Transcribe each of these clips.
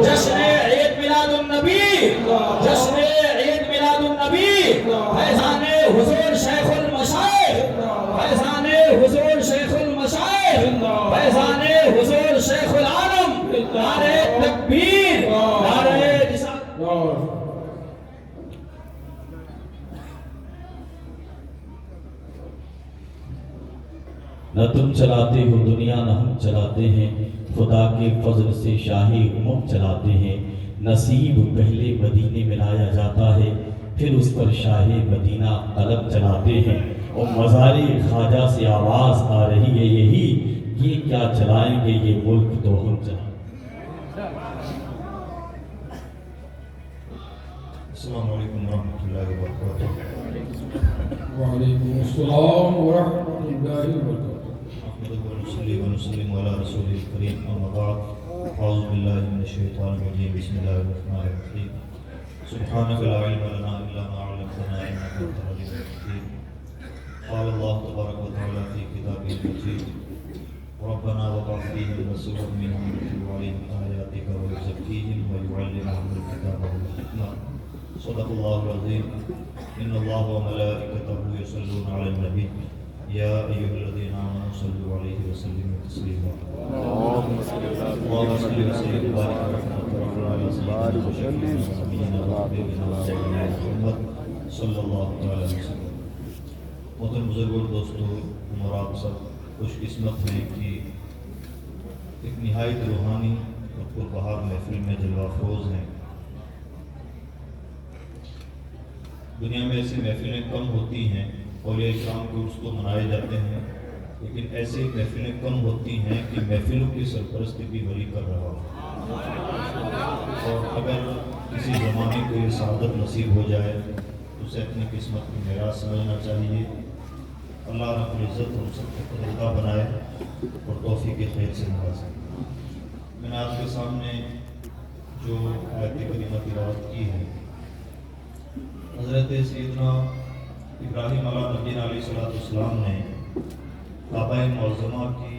جشن عید میلاد النبی، جشن عید میلاد النبی، فیضان حضور شیخ المشائخ، فیضان حضور شیخ المشائخ، فیضان حضور شیخ العالم، نعرہ تکبیر، نعرہ رسالت۔ نہ تم چلاتے ہو دنیا نہ ہم چلاتے ہیں، خدا کے فضل سے شاہی امم چلاتے ہیں۔ نصیب پہلے مدینے میں لایا جاتا ہے، پھر اس پر شاہ مدینہ قلم چلاتے ہیں۔ اور مزار خواجہ سے آواز آ رہی ہے یہی، یہ کیا چلائیں گے یہ ملک تو ہم چلائیں گے۔ السلام علیکم ورحمۃ اللہ وبرکاتہ۔ وعلیکم السلام ورحمۃ اللہ وبرکاتہ۔ نحمده ونصلي على رسوله الكريم، اما بعد، اعوذ باللہ من الشیطان الرجیم، بسم اللہ الرحمن الرحیم۔ سبحانک لا علم لنا الا ما علمتنا انک انت العلیم الحکیم۔ قال اللہ تبارک وتعالی فی کتابہ المجید، ربنا وابعث فیہم رسولا منہم یتلو علیہم آیاتک ویزکیہم ویعلمہم الکتاب والحکمہ۔ صدق اللہ العظیم۔ ان اللہ وملائکتہ یصلون علی النبی یا ایھا الذین آمنوا صلوا علیہ وسلموا تسلیما۔ اللهم صل وسلم وبارک علی سیدنا محمد صلی اللہ تعالی وسلم۔ محترم بزرگوں، دوستوں، ہم آپ سب خوش قسمت ہیں کہ ایک نہایت روحانی اور پربہار محفل میں جلوہ افروز ہیں۔ دنیا میں ایسی محفلیں کم ہوتی ہیں، اولیاء کرام کے عرس تو منائے جاتے ہیں، لیکن ایسی محفلیں کم ہوتی ہیں کہ محفلوں کی سرپرستی بھی ولی کر رہا ہو۔ اور اگر کسی زمانے کو یہ سعادت نصیب ہو جائے تو اسے اپنی قسمت کی میراث سمجھنا چاہیے۔ اللہ رب العزت ہم سب کو قدردہ بنائے اور توفیق خیر سے نوازے۔ میں نے آپ کے سامنے جو آیت کریمہ تلاوت کی ہے، حضرت سیدنا ابراہیم علیہ نبی علیہ السلام نے کعبہ معظمہ کی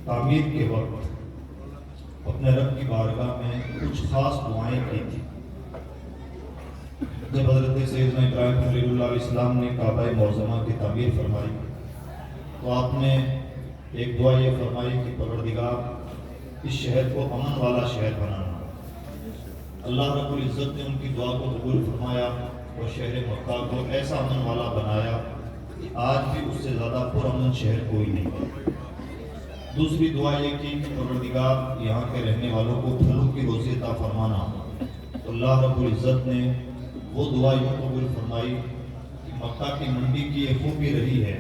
تعمیر کے وقت اپنے رب کی بارگاہ میں کچھ خاص دعائیں کی تھی۔ جب حضرت سیدنا ابراہیم خلیل اللہ علیہ السلام نے کعبہ معظمہ کی تعمیر فرمائی تو آپ نے ایک دعا یہ فرمائی کہ پروردگار اس شہر کو امن والا شہر بنانا۔ اللہ رب العزت نے ان کی دعا کو قبول فرمایا اور شہر مکہ کو ایسا امن والا بنایا کہ آج بھی اس سے زیادہ پرامن شہر کوئی نہیں۔ دوسری دعا یہ کی کہ پروردگار یہاں کے رہنے والوں کو پھلوں کی روزی عطا فرمانا۔ تو اللہ رب العزت نے وہ دعا یوں قبول فرمائی کہ مکہ کی منڈی کی یہ خوبی رہی ہے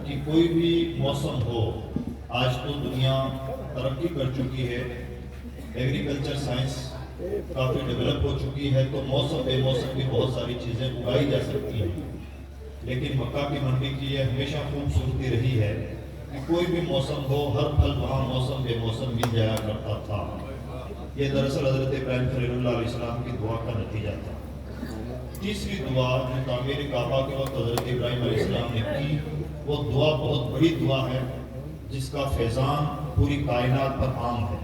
کہ کوئی بھی موسم ہو، آج تو دنیا ترقی کر چکی ہے، ایگریکلچر سائنس کافی ڈیولپ ہو چکی ہے، تو موسم بے موسم بھی بہت ساری چیزیں اگائی جا سکتی ہیں، لیکن مکہ کی منڈی کی یہ ہمیشہ خوبصورتی رہی ہے کہ کوئی بھی موسم ہو، ہر پھل وہاں موسم بے موسم مل جایا کرتا تھا۔ یہ دراصل حضرت ابراہیم خلیل اللہ علیہ السلام کی دعا کا نتیجہ تھا۔ تیسری دعا جو تعمیر کعبہ کے وقت حضرت ابراہیم علیہ السلام نے کی، وہ دعا بہت بڑی دعا ہے جس کا فیضان پوری کائنات پر عام ہے،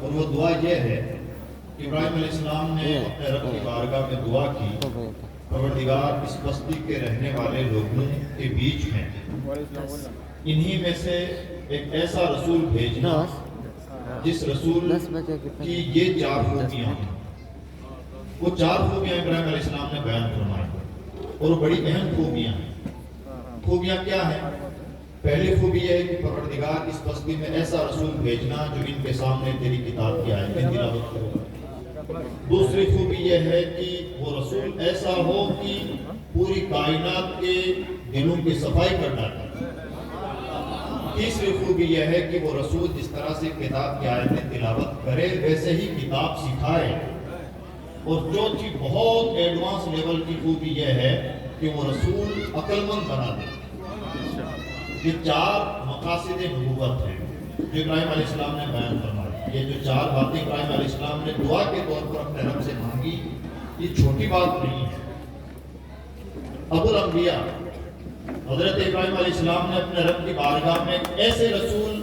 اور وہ دعا یہ ہے کہ ابراہیم علیہ السلام نے اپنے رب کی بارگاہ میں دعا کی، پروردگار اس بستی کے رہنے والے لوگوں کے بیچ میں انہی میں سے ایک ایسا رسول بھیجنا جس رسول کی یہ چار خوبیاں ہیں۔ وہ چار خوبیاں ابراہیم علیہ السلام نے بیان فرمائی اور وہ بڑی اہم خوبیاں ہیں۔ خوبیاں کیا ہیں؟ پہلی خوبی یہ ہے کہ پروردگار اس بستی میں ایسا رسول بھیجنا جو ان کے سامنے تیری کتاب کی آیتیں تلاوت کرے۔ دوسری خوبی یہ ہے کہ وہ رسول ایسا ہو کہ پوری کائنات کے دلوں کی صفائی کر ڈالے۔ تیسری خوبی یہ ہے کہ وہ رسول جس طرح سے کتاب کی آیتیں تلاوت کرے ویسے ہی کتاب سکھائے۔ اور چوتھی بہت ایڈوانس لیول کی خوبی یہ ہے کہ وہ رسول عقل مند بنا دے۔ یہ چار مقاصد نبوت ہیں جو ابراہیم علیہ السلام نے بیان فرمائی۔ یہ جو چار باتیں ابراہیم علیہ السلام نے دعا کے طور پر اپنے رب سے مانگی، یہ چھوٹی بات نہیں ہے۔ ابو الانبیاء حضرت ابراہیم علیہ السلام نے اپنے رب کی بارگاہ میں ایسے رسول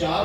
4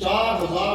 4000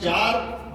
4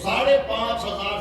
5,500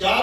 4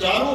4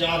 4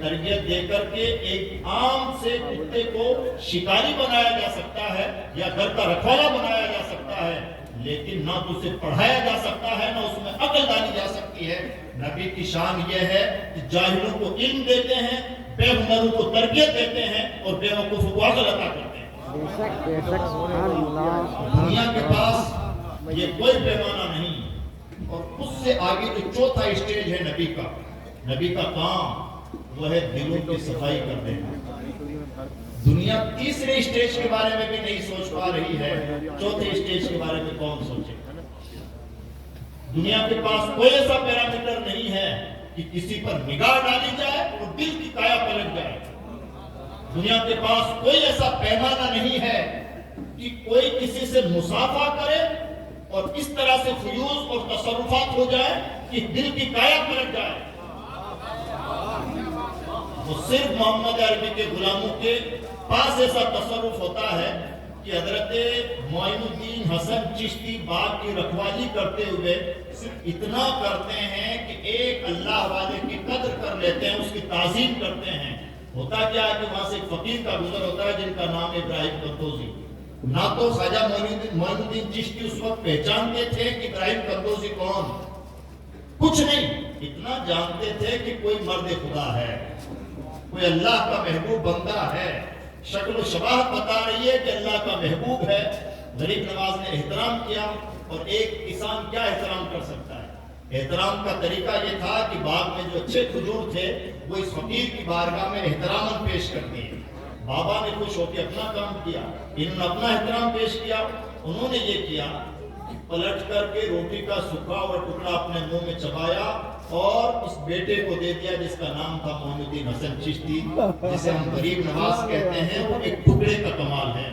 تربیت دے کر کے ایک عام سے کتے کو شکاری بنایا جا سکتا ہے یا گھر کا رکھوالا بنایا جا سکتا ہے، لیکن نہ تو اسے پڑھایا جا سکتا ہے، نہ اس میں عقل ڈالی جا سکتی ہے۔ نبی کی شان یہ ہے کہ جاہلوں کو علم دیتے ہیں، بے ہنروں کو تربیت دیتے ہیں اور بے وقوفوں کو عقل عطا کرتے ہیں۔ دنیا کے پاس یہ کوئی پیمانہ نہیں، اور اس سے آگے جو چوتھا اسٹیج ہے نبی کا کام وہ ہے دلوں کی صفائی کر دینا۔ دنیا تیسرے اسٹیج کے بارے میں بھی نہیں سوچ پا رہی ہے، چوتھے اسٹیج کے بارے میں کون سوچے؟ دنیا کے پاس کوئی ایسا پیرامیٹر نہیں ہے کہ کسی پر نگاہ ڈالی جائے اور دل کی کایا پلٹ جائے۔ دنیا کے پاس کوئی ایسا پیمانہ نہیں ہے کہ کوئی کسی سے مصافحہ کرے اور اس طرح سے فیوز اور تصرفات ہو جائے کہ دل کی کایا پلٹ جائے۔ وہ صرف محمد عربی کے غلاموں کے پاس ایسا تصرف ہوتا ہے کہ حضرت معین الدین حسن چشتی باغ کی رکھوالی کرتے ہوئے صرف اتنا کرتے ہیں کہ ایک اللہ والے کی قدر کر لیتے ہیں، اس کی تعظیم کرتے ہیں۔ ہوتا کیا ہے کہ وہاں سے ایک فقیر کا گزر ہوتا ہے جن کا نام ابراہیم قندوزی۔ نہ تو خواجہ معین الدین چشتی اس وقت پہچانتے تھے کہ ابراہیم قندوزی کون، کچھ نہیں، اتنا جانتے تھے کہ کوئی مرد خدا ہے، کوئی اللہ کا محبوب بندہ ہے، شکل و شباہت بتا رہی ہے کہ اللہ کا محبوب ہے۔ غریب نواز نے احترام کیا، اور ایک کسان کیا احترام کر سکتا ہے؟ احترام کا طریقہ یہ تھا کہ باغ میں جو اچھے کھجور تھے وہ اس فقیر کی بارگاہ میں احترام پیش کر دیے۔ بابا نے خوش ہو کے اپنا کام کیا، انہوں نے اپنا احترام پیش کیا۔ انہوں نے یہ کیا، پلٹ کر کے روٹی کا سکھا ہوا ٹکڑا اپنے منہ میں چبایا اور اس بیٹے کو دے دیا جس کا نام تھا معین الدین حسن چشتی، جسے ہم غریب نواز کہتے ہیں۔ وہ ایک ٹکڑے کا کمال ہے۔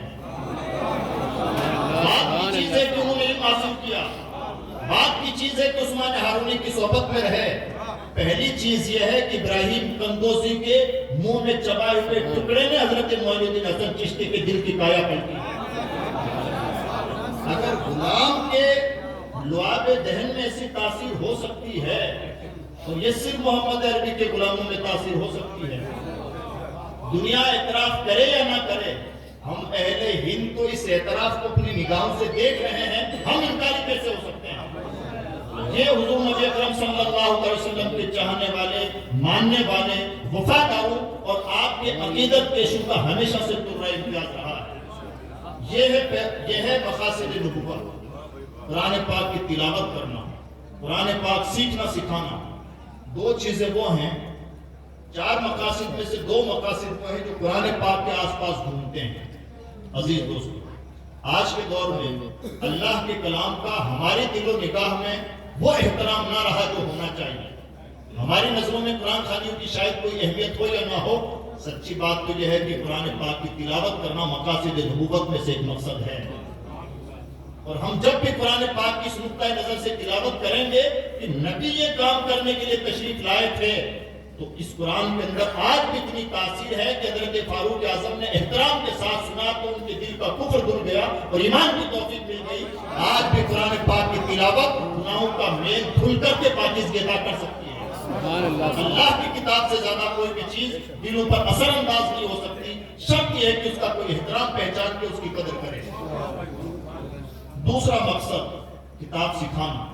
بات کی چیز ہے کہ انہوں نے علم حاصل کیا، بات کی چیز ہے کہ عثمان ہارونی کی صحبت میں رہے۔ پہلی چیز یہ ہے کہ ابراہیم قندوزی کے منہ میں چبائے ہوئے ٹکڑے نے حضرت معین الدین حسن چشتی کے دل کی کایا پلٹی۔ اگر غلام کے لعاب دہن میں ایسی تاثیر ہو سکتی ہے تو یہ صرف محمد عربی کے غلاموں میں تاثیر ہو سکتی ہے۔ دنیا اعتراف کرے یا نہ کرے، ہم اہل ہند تو اس اعتراف کو اپنی نگاہوں سے دیکھ رہے ہیں، ہم انکاری کیسے ہو سکتے ہیں؟ یہ حضور نبی اکرم صلی اللہ علیہ وسلم کے چاہنے والے، ماننے والے، وفاداروں اور آپ کے عقیدت پیشوں کا ہمیشہ سے ترہ امتیاز رہا ہے۔ یہ ہے مقاصد نبوت، قرآن پاک کی تلاوت کرنا، قرآن پاک سیکھنا سکھانا۔ دو چیزیں وہ ہیں، چار مقاصد میں سے دو مقاصد وہ ہیں جو قرآن پاک کے آس پاس گھومتے ہیں۔ عزیز دوستو، آج کے دور میں اللہ کے کلام کا ہماری دل و نگاہ میں وہ احترام نہ رہا جو ہونا چاہیے۔ ہماری نظروں میں قرآن خوانیوں کی شاید کوئی اہمیت ہو یا نہ ہو، سچی بات تو یہ ہے کہ قرآن پاک کی تلاوت کرنا مقاصد نبوت میں سے ایک مقصد ہے۔ اور ہم جب بھی قرآن پاک کی اس نقطۂ نظر سے تلاوت کریں گے کہ نبی یہ کام کرنے کے لیے تشریف لائے تھے، تو اس قرآن کے اندر آج بھی اتنی تاثیر ہے کہ حضرت فاروق اعظم نے احترام کے ساتھ سنا تو ان کے دل کا کفر دھل گیا اور ایمان کی توفیق مل گئی۔ آج بھی قرآن پاک کی تلاوت گناہوں کا میل دھل کر کے پاکیزگی عطا کر سکتی ہے۔ اللہ کی کتاب سے زیادہ کوئی بھی چیز دلوں پر اثر انداز نہیں ہو سکتی۔ شرط یہ ہے کہ اس کا کوئی احترام پہچان کے اس کی قدر کرے۔ دوسرا مقصد کتاب سکھانا،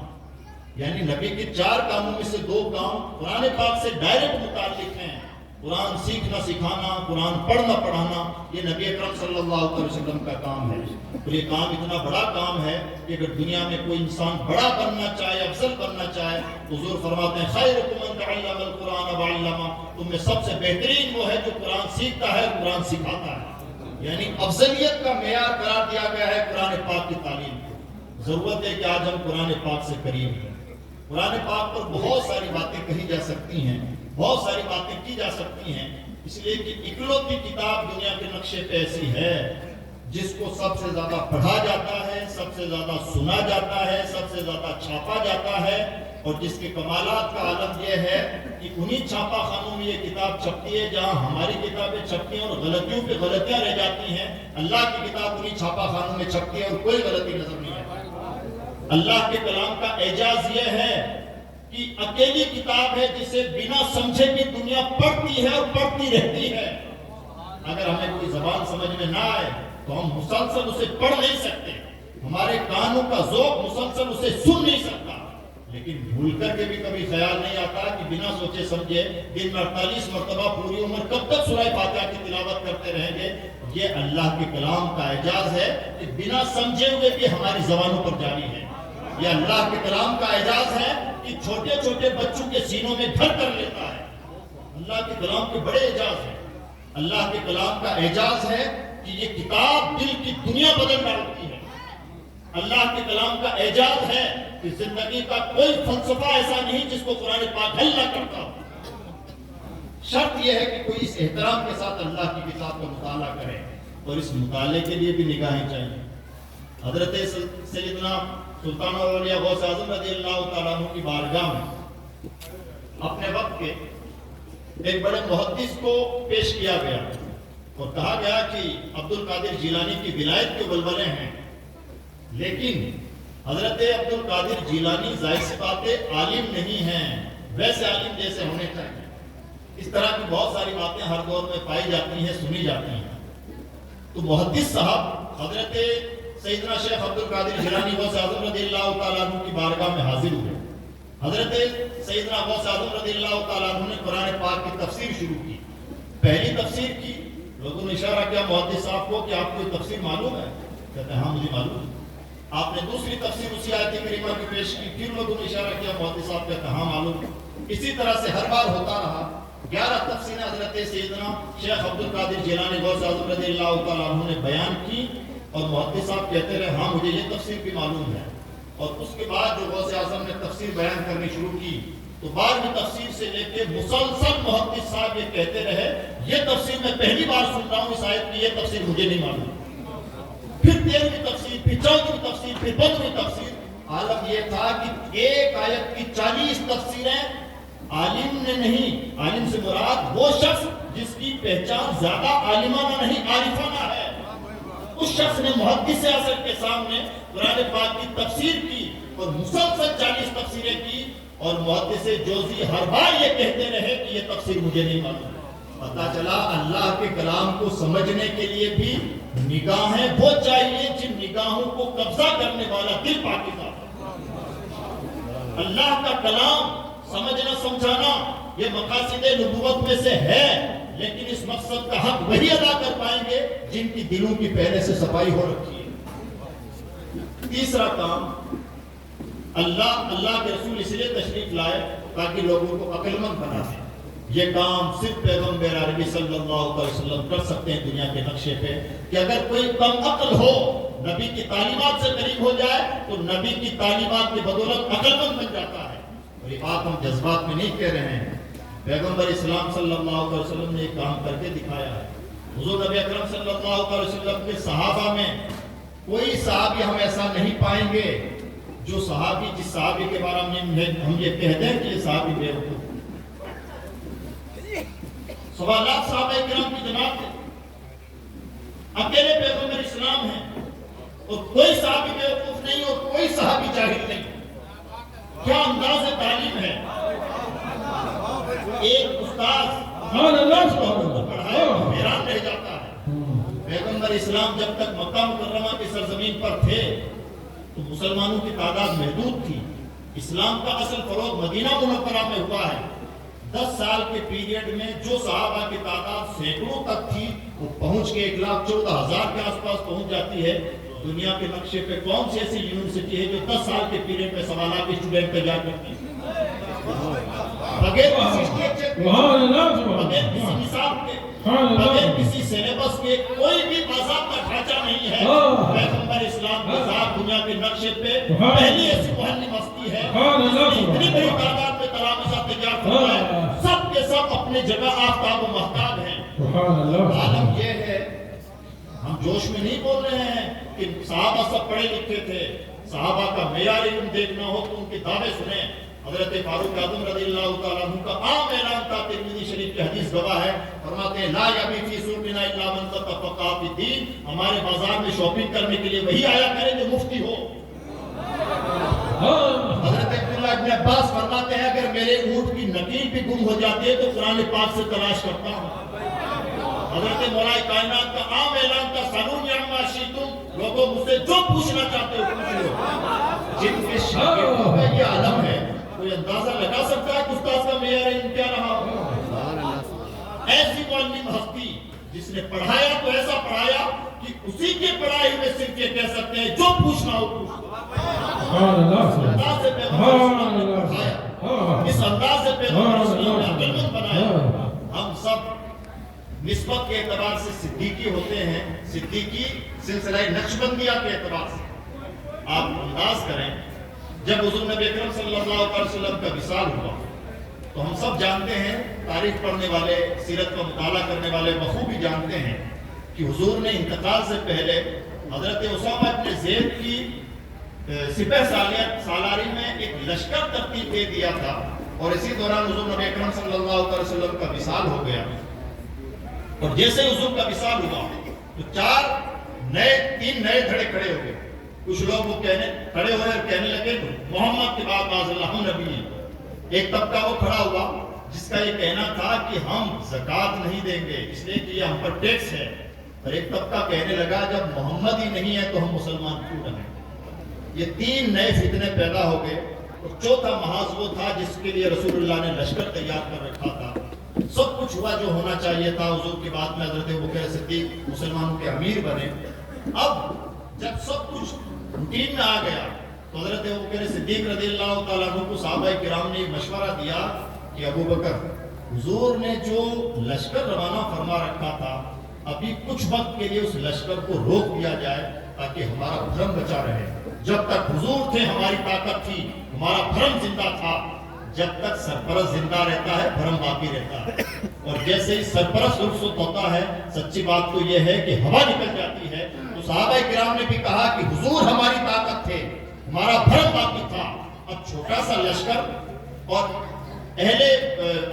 یعنی نبی کے چار کاموں میں سے دو کام قرآن پاک سے ڈائریکٹ متعلق ہیں۔ قرآن سیکھنا سکھانا، قرآن پڑھنا پڑھانا، یہ نبی اکرم صلی اللہ علیہ وسلم کا کام ہے۔ اور یہ کام اتنا بڑا کام ہے کہ اگر دنیا میں کوئی انسان بڑا بننا چاہے، افضل بننا چاہے، حضور فرماتے ہیں خیرکم من تعلم القرآن وعلمہ، تم میں سب سے بہترین وہ ہے جو قرآن سیکھتا ہے، قرآن سکھاتا ہے۔ یعنی افضلیت کا معیار قرار دیا گیا ہے قرآن پاک کی تعلیم کو۔ ضرورت ہے کہ آج ہم قرآن پاک سے قریب ہیں۔ قرآن پاک پر بہت ساری باتیں کہی جا سکتی ہیں، بہت ساری باتیں کی جا سکتی ہیں، اس لیے کہ اکلوتی کتاب دنیا کے نقشے پہ ایسی ہے جس کو سب سے زیادہ پڑھا جاتا ہے، سب سے زیادہ سنا جاتا ہے، سب سے زیادہ چھاپا جاتا ہے، اور جس کے کمالات کا عالم یہ ہے کہ انہی چھاپا خانوں میں یہ کتاب چھپتی ہے جہاں ہماری کتابیں چھپتی ہیں اور غلطیوں پہ غلطیاں رہ جاتی ہیں۔ اللہ کی کتاب انہی چھاپا خانوں میں چھپتی ہے اور کوئی غلطی نظر نہیں ہے۔ اللہ کے کلام کا اعجاز یہ ہے کی اکیلی کتاب ہے جسے بنا سمجھے بھی دنیا پڑھتی ہے اور پڑھتی رہتی ہے۔ اگر ہمیں کوئی زبان سمجھ میں نہ آئے تو ہم مسلسل اسے پڑھ نہیں سکتے، ہمارے کانوں کا ذوق مسلسل اسے سن نہیں سکتا، لیکن بھول کر کے بھی کبھی خیال نہیں آتا کہ بنا سوچے سمجھے دن میں 48 مرتبہ پوری عمر کب تک سورہ فاتحہ کی تلاوت کرتے رہیں گے۔ یہ اللہ کے کلام کا اعجاز ہے کہ بنا سمجھے ہوئے بھی ہماری زبانوں پر جاری ہے۔ یہ اللہ کے کلام کا اعجاز ہے کہ چھوٹے چھوٹے بچوں کے سینوں میں گھر کر لیتا ہے۔ اللہ کے کلام کے بڑے اعجاز ہیں۔ اللہ کے کلام کا اعجاز ہے کہ یہ کتاب دل کی دنیا بدل ڈالتی ہے۔ اللہ کے کلام کا اعجاز ہے کہ زندگی کا کوئی فلسفہ ایسا نہیں جس کو قرآن پاک حل نہ کرتا ہو۔ شرط یہ ہے کہ کوئی اس احترام کے ساتھ اللہ کی کتاب کا مطالعہ کرے، اور اس مطالعے کے لیے بھی نگاہیں چاہیے۔ حضرت سیدنا سلطان الاولیاء غوث اعظم رضی اللہ تعالیٰ عنہ کی بارگاہ میں اپنے وقت کے ایک بڑے محدث کو پیش کیا گیا اور کہا گیا کہ عبد القادر جیلانی کی ولایت کے ولولے ہیں، لیکن حضرت عبد القادر جیلانی ظاہر سی بات ہے عالم نہیں ہیں، ویسے عالم جیسے ہونے چاہیے۔ اس طرح کی بہت ساری باتیں ہر دور میں پائی جاتی ہیں، سنی جاتی ہیں۔ تو محدث صاحب حضرت سیدنا شیخ عبد القادر جیلانی غوث اعظم رضی اللہ تعالیٰ عنہ کی بارگاہ میں حاضر ہوئے۔ حضرت سیدنا غوث اعظم رضی اللہ تعالیٰ عنہ نے قرآن پاک کی تفسیر شروع کی۔ پہلی تفسیر کی، لوگوں نے اشارہ کیا محدث صاحب کو کہ آپ کو یہ تفسیر معلوم ہے؟ کہتے ہیں ہاں مجھے معلوم ہے۔ آپ نے دوسری تفسیر اسی آیت کریمہ کی پیش کی، پھر لوگوں نے اشارہ کیا محدث صاحب کہتے ہیں ہاں معلوم ہے۔ اسی طرح سے ہر بار ہوتا رہا۔ 11 تفسیریں حضرت سیدنا شیخ عبد القادر جیلانی غوث اعظم رضی اللہ تعالیٰ عنہ نے بیان کی، اور محدث صاحب کہتے رہے ہاں مجھے یہ تفسیر بھی معلوم ہے۔ اور اس کے بعد جو غوث اعظم نے تفسیر بیان کرنی شروع کی تو 12ویں تفسیر سے لے کے مسلسل محدث صاحب یہ کہتے رہے یہ تفسیر میں پہلی بار سن رہا ہوں اس آیت کی، یہ تفسیر مجھے نہیں معلوم۔ پھر 13ویں تفسیر، پھر 14ویں تفسیر، پھر 15ویں تفسیر۔ عالم یہ تھا کہ ایک آیت کی 40 تفسیریں عالم نے نہیں، عالم سے مراد وہ شخص جس کی پہچان زیادہ عالمانہ نہیں عارفانہ ہے، اس شخص نے محدث اعظم کے سامنے قرآن پاک کی تفسیر کی اور مسلسل 40 تفسیریں کی، اور محدث جوزی ہر بار یہ کہتے رہے کہ یہ تفسیر مجھے نہیں معلوم۔ پتہ چلا اللہ کے کلام کو سمجھنے کے لیے بھی نگاہیں وہ چاہیے جن نگاہوں کو قبضہ کرنے والا دل پاکیزہ ہو۔ اللہ کا کلام سمجھنا سمجھانا یہ مقاصد نبوت میں سے ہے، لیکن اس مقصد کا حق وہی ادا کر پائیں گے جن کی دلوں کی پہلے سے صفائی ہو رکھی ہے۔ تیسرا کام، اللہ کے رسول اس لیے تشریف لائے تاکہ لوگوں کو عقل مند بنا دیں۔ یہ کام صرف پیغمبر عربی صلی اللہ علیہ وسلم کر سکتے ہیں دنیا کے نقشے پہ، کہ اگر کوئی کم عقل ہو نبی کی تعلیمات سے قریب ہو جائے تو نبی کی تعلیمات کی بدولت عقل مند بن جاتا ہے۔ اور یہ بات ہم جذبات میں نہیں کہہ رہے ہیں، پیغمبر اسلام صلی اللہ علیہ وسلم نے ایک کام کر کے دکھایا ہے۔ حضور نبی اکرم صلی اللہ علیہ وسلم کے صحابہ میں کوئی صحابی ہم ایسا نہیں پائیں گے جو صحابی جس صحابی کے بارے میں ہم یہ کہہ دیں کہ یہ صحابی بیوقوف۔ سوالات صحابہ کرام کی جماعت ہے، اکیلے پیغمبر اسلام ہیں، اور کوئی صحابی بیوقوف نہیں اور کوئی صحابی جاہل نہیں۔ کیا انداز تعلیم ہے! ایک استاذ پڑھائے حیران رہ جاتا ہے۔ پیغمبر اسلام جب تک مکہ مکرمہ کی سرزمین پر تھے تو مسلمانوں کی تعداد محدود تھی۔ اسلام کا اصل فروغ مدینہ منورہ میں ہوا ہے۔ 10 سال کے پیریڈ میں جو صحابہ کی تعداد سینکڑوں تک تھی وہ پہنچ کے 1,14,000 کے آس پاس پہنچ جاتی ہے۔ دنیا کے نقشے پہ کون سی ایسی یونیورسٹی ہے جو 10 سال کے پیریڈ میں سوالات کے اسٹوڈنٹ تیار کرتی ہے؟ بغیر کسی اسٹرکچر کے، بغیر کسی نصاب کے، بغیر کسی سیلیبس کے، کوئی بھی باضابطہ ڈھانچہ نہیں ہے۔ پیغمبر اسلام کے ساتھ دنیا کے نقشے پہ پہلی ایسی محلی مستی ہے اتنی بڑی تعداد میں تلامذہ تیار کرتا ہے، سب کے سب اپنے جگہ آفتاب و مہتاب ہیں۔ عالم یہ ہے، ہم جوش میں نہیں بول رہے ہیں کہ صحابہ سب پڑھے لکھے تھے۔ صحابہ کا معیار علم دیکھنا ہو تو ان کے دعوے سنیں۔ حضرت فاروق اعظم رضی اللہ تعالیٰ عنہ کا عام اعلان تھا، ترمذی شریف کی حدیث گواہ ہے، فرماتے ہیں لا یبی فی سوقنا الا من تفقہ فی الدین، ہمارے بازار میں شاپنگ کرنے کے لیے وہی آیا کرے جو مفتی ہو۔ حضرت عبداللہ ابن عباس فرماتے ہیں اگر میرے اونٹ کی نکیل بھی گم ہو جاتی ہے تو قرآن پاک سے تلاش کرتا ہوں۔ حضرت مولا کائنات کا عام اعلان تھا سالونی عما شئتم، لوگوں مجھ سے جو پوچھنا چاہتے ہو پوچھ لو۔ جن کے شاگردوں کا یہ عالم ہے، کوئی اندازہ لگا سکتا ہے کہ استاد کا معیار علم کیا رہا ہو؟ ایسی معلم ہستی جس نے پڑھایا تو ایسا پڑھایا کہ اسی کے پڑھائے ہوئے صرف یہ کہہ سکتے ہیں جو پوچھنا ہو پوچھ لو۔ انداز سے پیغمبر اسلام نے پڑھایا، اس انداز سے پیغمبر اسلام نے عقلمند بنایا۔ ہم سب نسبت کے اعتبار سے صدیقی ہوتے ہیں، صدیقی سلسلہ نقشبندیہ کے اعتبار سے آپ انداز کریں۔ جب حضور نبی اکرم صلی اللہ علیہ وسلم کا وصال ہوا تو ہم سب جانتے ہیں، تاریخ پڑھنے والے، سیرت کا مطالعہ کرنے والے بخوبی جانتے ہیں کہ حضور نے انتقال سے پہلے حضرت اسامہ بن زید کی سپہ سالاری میں ایک لشکر ترتیب دے دیا تھا، اور اسی دوران حضور نبی اکرم صلی اللہ علیہ وسلم کا وصال ہو گیا۔ اور جیسے حضور کا وصال ہوا تو تین نئے دھڑے کھڑے ہو گئے۔ کچھ لوگ وہ کھڑے ہوئے اور کہنے لگے محمد کے بعد باز اللہ نبی ہے۔ ایک طبقہ وہ کھڑا ہوا جس کا یہ کہنا تھا کہ ہم زکوٰۃ نہیں دیں گے اس لیے کہ یہ ہم پر ٹیکس ہے، اور ایک طبقہ کہنے لگا جب محمد ہی نہیں ہے تو ہم مسلمان کیوں رہیں۔ یہ تین نئے فتنے پیدا ہو گئے، اور چوتھا محاذ وہ تھا جس کے لیے رسول اللہ نے لشکر تیار کر رکھا تھا۔ سب کچھ ہوا جو ہونا چاہیے تھا، حضور کے بعد میں حضرت ابوبکر صدیق مسلمانوں کے امیر بنے۔ اب جب سب کچھ روٹین میں آ گیا تو حضرت ابوبکر صدیق رضی اللہ تعالیٰ عنہ کو صحابہ کرام نے مشورہ دیا کہ ابوبکر، حضور نے جو لشکر روانہ فرما رکھا تھا ابھی کچھ وقت کے لیے اس لشکر کو روک دیا جائے تاکہ ہمارا بھرم بچا رہے۔ جب تک حضور تھے ہماری طاقت تھی، ہمارا بھرم زندہ تھا۔ جب تک سرپرست زندہ رہتا ہے بھرم باقی رہتا ہے، اور جیسے ہی سرپرست رخصت ہوتا ہے سچی بات تو یہ ہے کہ ہوا نکل جاتی ہے۔ تو صحابہ کرام نے بھی کہا کہ حضور ہماری طاقت تھے، ہمارا بھرم باقی تھا، اب چھوٹا سا لشکر، اور اہل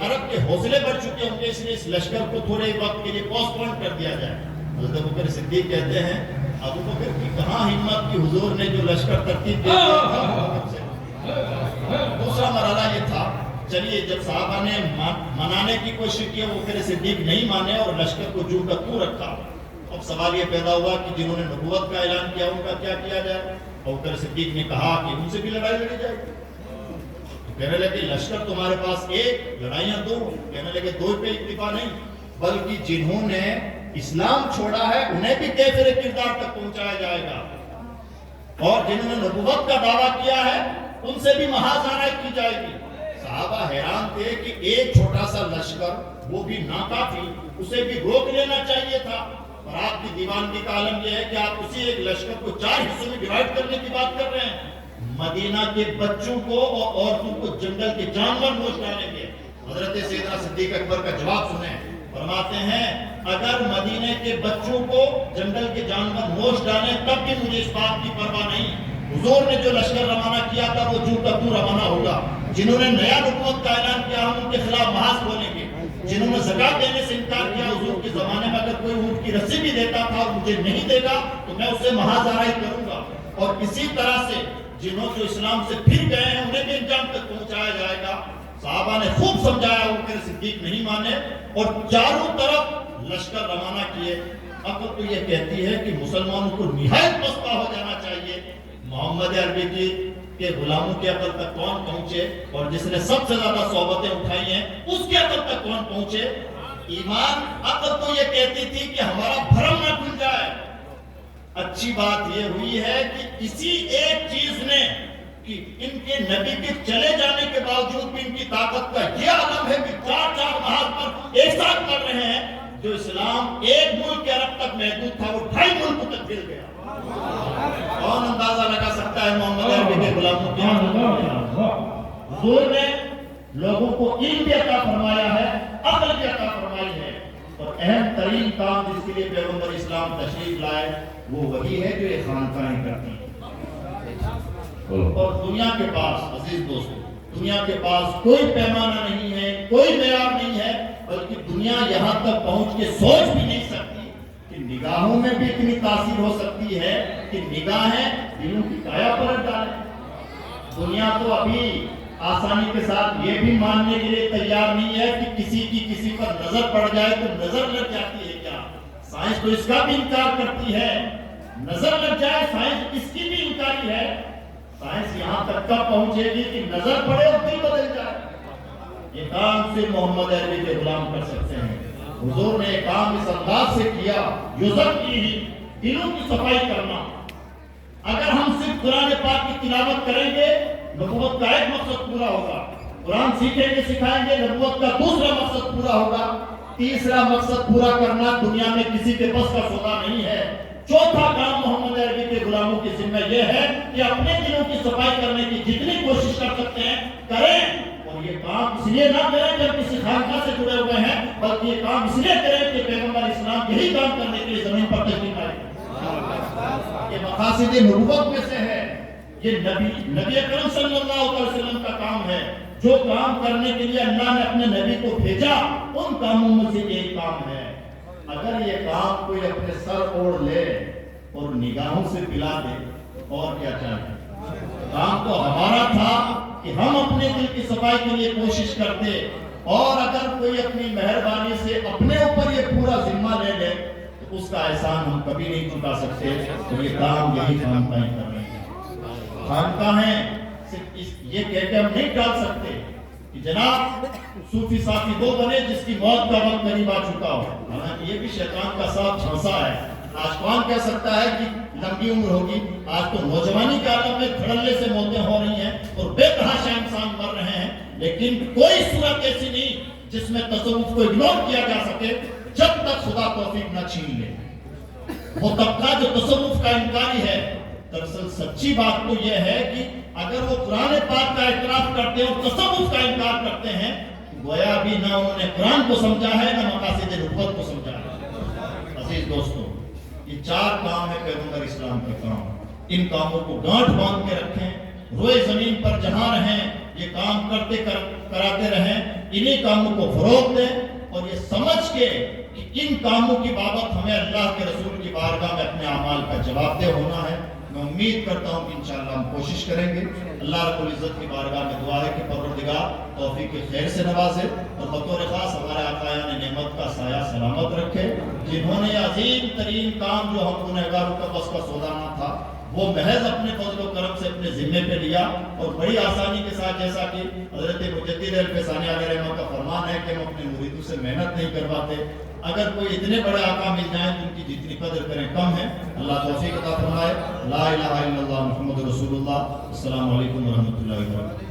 عرب کے حوصلے بڑھ چکے ہوں گے، اس لیے اس لشکر کو تھوڑے وقت کے لیے پوسٹ پون کر دیا جائے۔ حضرت ابوبکر صدیق کہتے ہیں ابوبکر کی کہاں ہمت کہ حضور نے جو لشکر ترتیب دے دیا۔ دوسرا مرحلہ یہ تھا، چلیے جب صحابہ نے منانے کی کوشش کی، ابوبکر صدیق نہیں مانے اور لشکر کو جو کا تو رکھا۔ اب سوال یہ پیدا ہوا کہ جنہوں نے نبوت کا اعلان کیا ان کا کیا کیا جائے؟ ابوبکر صدیق نے کہا کہ ان سے بھی لڑائی لڑی جائے گی۔ کہنے لگے لشکر تمہارے پاس ایک، لڑائیاں دو۔ کہنے لگے دو پہ اکتفا نہیں، بلکہ جنہوں نے اسلام چھوڑا ہے انہیں بھی کیفر کردار تک پہنچایا جائے گا، اور جنہوں نے نبوت کا دعویٰ کیا ہے ان سے بھی محاذ کی جائے گی۔ صحابہ حیران تھے کہ ایک چھوٹا سا لشکر وہ بھی ناکافی، اسے بھی روک لینا چاہیے تھا۔ اور آپ کی دیوانگی کا عالم یہ ہے کہ آپ اسی ایک لشکر کو 4 حصوں میں ڈیوائیڈ کرنے کی بات کر رہے ہیں۔ مدینہ کے بچوں کو اور عورتوں کو جنگل کے جانور نوچ ڈالیں گے۔ حضرت سیدنا صدیق اکبر کا جواب سنیں، فرماتے ہیں اگر مدینے کے بچوں کو جنگل کے جانور نوچ ڈالیں تب بھی مجھے اس بات کی پرواہ نہیں۔ حضور نے جو لشکر روانہ کیا تھا وہ جو کا تو روانہ ہوگا۔ جنہوں نے نیا نبوت کا اعلان کیا ہم ان کے خلاف محاذ کھولیں گے۔ جنہوں نے زکوٰۃ دینے سے انکار کیا، حضور کے زمانے میں اگر کوئی اونٹ کی رسی بھی دیتا تھا اور مجھے نہیں دے گا تو میں اسے محاذ آرائی کروں گا۔ اور اسی طرح سے جنہوں جو اسلام سے پھر گئے ہیں انہیں بھی انجام تک پہنچایا جائے گا۔ صحابہ نے خوب سمجھایا، ابوبکر صدیق نہیں مانے اور چاروں طرف لشکر روانہ کیے۔ عقل تو یہ کہتی ہے کہ مسلمانوں کو نہایت پستہ ہو جانا چاہیے۔ محمد عربی کے غلاموں کی عقل تک کون پہنچے، اور جس نے سب سے زیادہ صحبتیں اٹھائی ہیں اس کی عقل تک کون پہنچے؟ ایمان عقل تو یہ کہتی تھی کہ ہمارا بھرم نہ کھل جائے۔ اچھی بات یہ ہوئی ہے کہ اسی ایک چیز نے کہ ان کے نبی کے چلے جانے کے باوجود بھی ان کی طاقت کا یہ عالم ہے کہ 4 محاذ پر ایک ساتھ کر رہے ہیں۔ جو اسلام ایک ملک کے عرب تک محدود تھا وہ 2.5 ملکوں تک پھیل گیا۔ کون اندازہ لگا سکتا ہے محمد عربی کے غلاموں کی حضور نے لوگوں کو علم بھی عطا فرمایا ہے، عقل بھی عطا فرمائی ہے، اور اہم ترین کام جس کے لیے پیغمبر اسلام تشریف لائے وہ وہی ہے جو یہ خانقاہیں کرتی ہیں۔ اور دنیا کے پاس عزیز دوستو، دنیا کے پاس کوئی پیمانہ نہیں ہے، کوئی معیار نہیں ہے، بلکہ دنیا یہاں تک پہنچ کے سوچ بھی نہیں سکتی کہ نگاہوں میں بھی اتنی تاثیر ہو سکتی ہے کہ نگاہیں دلوں کی کایا پلٹ ڈالیں۔ دنیا تو ابھی آسانی کے ساتھ یہ بھی ماننے کے لیے تیار نہیں ہے کہ کسی کی کسی پر نظر پڑ جائے تو نظر لگ جاتی ہے کیا؟ سائنس تو اس کا بھی انکار کرتی ہے، نظر لگ جائے سائنس اس کی بھی انکاری ہے۔ سائنس یہاں تک کا پہنچے گی کہ نظر پڑے اور دل بدل جائے۔ یہ کام صرف محمد عربی کے غلام کر سکتے ہیں۔ حضور نے یہ کام اس انداز سے کیا، یوزر کی ہی دلوں کی صفائی کرنا۔ اگر ہم صرف قرآن پاک کی تلاوت کریں گے نبوت کا ایک مقصد پورا ہوگا، قرآن سیکھیں گے سکھائیں گے نبوت کا دوسرا مقصد پورا ہوگا، تیسرا مقصد پورا کرنا دنیا میں کسی کے بس کا سودا نہیں ہے۔ چوتھا کام محمد عربی کے غلاموں کی ذمہ یہ ہے کہ اپنے دلوں کی صفائی کرنے کی جتنی کوشش کر سکتے ہیں کریں، اور یہ کام اس لیے نہ کریں کہ کسی خانقاہ سے جڑے ہوئے ہیں، بلکہ یہ کام اس لیے کریں کہ پیغمبر اسلام یہی کام کرنے کے لیے زمین پر تشریف لائے۔ یہ مقاصد نبوت میں سے ہے، یہ نبی اکرم صلی اللہ علیہ وسلم کا کام ہے۔ جو کام کرنے کے لیے اللہ نے اپنے نبی کو بھیجا ان کاموں میں سے ایک کام ہے۔ اگر یہ کام کوئی اپنے سر اوڑھ لے اور نگاہوں سے پلا دے اور کیا چاہے؟ کام تو ہمارا تھا کہ ہم اپنے دل کی صفائی کے لیے کوشش کرتے، اور اگر کوئی اپنی مہربانی سے اپنے اوپر یہ پورا ذمہ لے لے تو اس کا احسان ہم کبھی نہیں چکا سکتے۔ تو یہ کام یہی خانقاہیں کر رہے ہیں۔ خانقاہیں صرف یہ کہہ کے ہم نہیں ٹال سکتے کہ جناب صوفی صافی وہ بنے جس کی موت کا وقت قریب آ چکا ہو، حالانکہ یہ بھی شیطان کا ساتھ جھانسا ہے۔ آج کون کہہ سکتا ہے کہ لمبی عمر ہوگی؟ آج تو نوجوانی کے عالم میں دھڑلے سے موتیں ہو رہی ہیں اور بے تحاشا انسان مر رہے ہیں، لیکن کوئی صورت ایسی نہیں جس میں تصوف کو اگنور کیا جا سکے جب تک خدا توفیق نہ چھین لے۔ وہ طبقہ جو تصوف کا انکاری ہے، دراصل سچی بات تو یہ ہے کہ اگر وہ قرآن پاک کا اعتراف کرتے ہیں اور تصوف کا انکار کرتے ہیں، گویا بھی نہ انہوں نے قرآن کو سمجھا ہے نہ مقاصد نبوت کو سمجھا ہے۔ عزیز دوستو، یہ چار کام ہے پیغمبر اسلام کے کام، ان کاموں کو گانٹھ باندھ کے رکھیں، روئے زمین پر جہاں رہیں یہ کام کراتے رہیں، انہی کاموں کو فروغ دیں، اور یہ سمجھ کے کہ ان کاموں کی بابت ہمیں اللہ کے رسول کی بارگاہ میں اپنے اعمال کا جواب دہ ہونا ہے۔ میں امید کرتا ہوں کہ انشاءاللہ ہم کوشش کریں گے۔ اللہ رب العزت کی بارگاہ میں دعا ہے کہ پروردگار توفیق خیر سے نوازے، اور بطور خاص ہمارے آقایان نعمت کا سایہ سلامت رکھے، جنہوں نے عظیم ترین کام جو ہم گنہگاروں کا بس کا سودا نہ تھا وہ محض اپنے فضل و کرم سے اپنے ذمے پہ لیا، اور بڑی آسانی کے ساتھ، جیسا کہ حضرت مجدد الفسانی علیہ رحمہ کا فرمان ہے کہ ہم اپنے مریدوں سے محنت نہیں کرواتے۔ اگر کوئی اتنے بڑے آقا مل جائیں تو ان کی جتنی قدر کریں کم ہے۔ اللہ توفیق عطا فرمائے۔ لا الہ الا اللہ محمد رسول اللہ۔ السلام علیکم ورحمۃ اللہ وبرکاتہ۔